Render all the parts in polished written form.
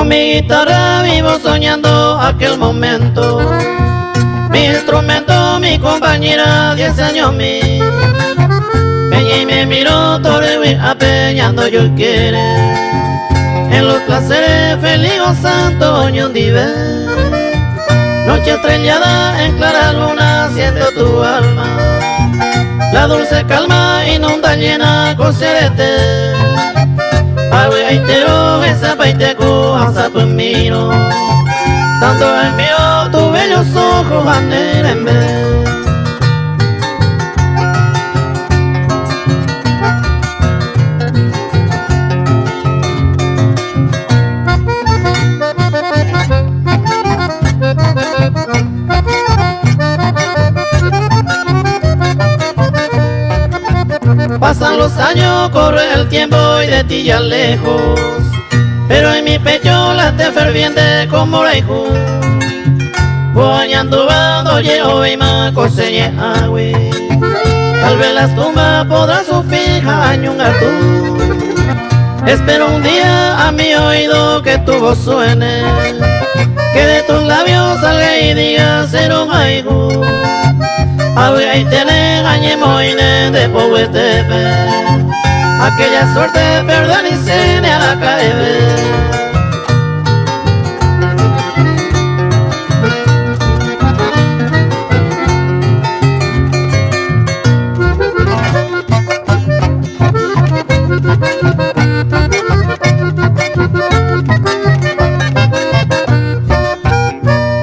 Con mi guitarra vivo soñando aquel momento. Mi instrumento, mi compañera, 10 años mi. Peña y me miró, torre apeñando yo quiere. En los placeres feliz santo oño dive. Noche estrellada en clara luna siento tu alma. La dulce calma inunda llena coserete. Agua aitero esa paiteco hasta miro. Tanto en mío tus bellos ojos anden en vez. Pasan los años, corre el tiempo y de ti ya lejos, pero en mi pecho late ferviente como la hijo. Guañando bando llevo y ma coseñe agüe. Tal vez las tumbas podrán su fija añungar tú. Espero un día a mi oído que tu voz suene, que de tus labios salga y diga ser un aigu. Agua y tiene gañemoine de poetepe. Aquella suerte perdón y cene a la caebe.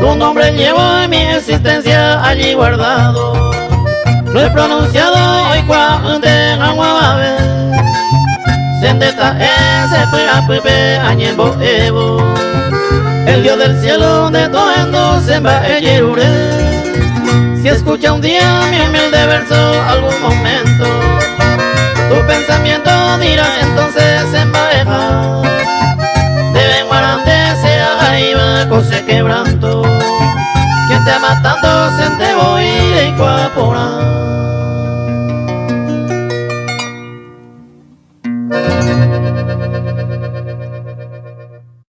Tu nombre llevo en mi existencia allí guardado. Lo he pronunciado hoy cuando aguabe. Sendeta ese puyapupe añembo evo. El Dios del cielo de todo se va a yerure. Si escucha un día mi humilde verso algún momento.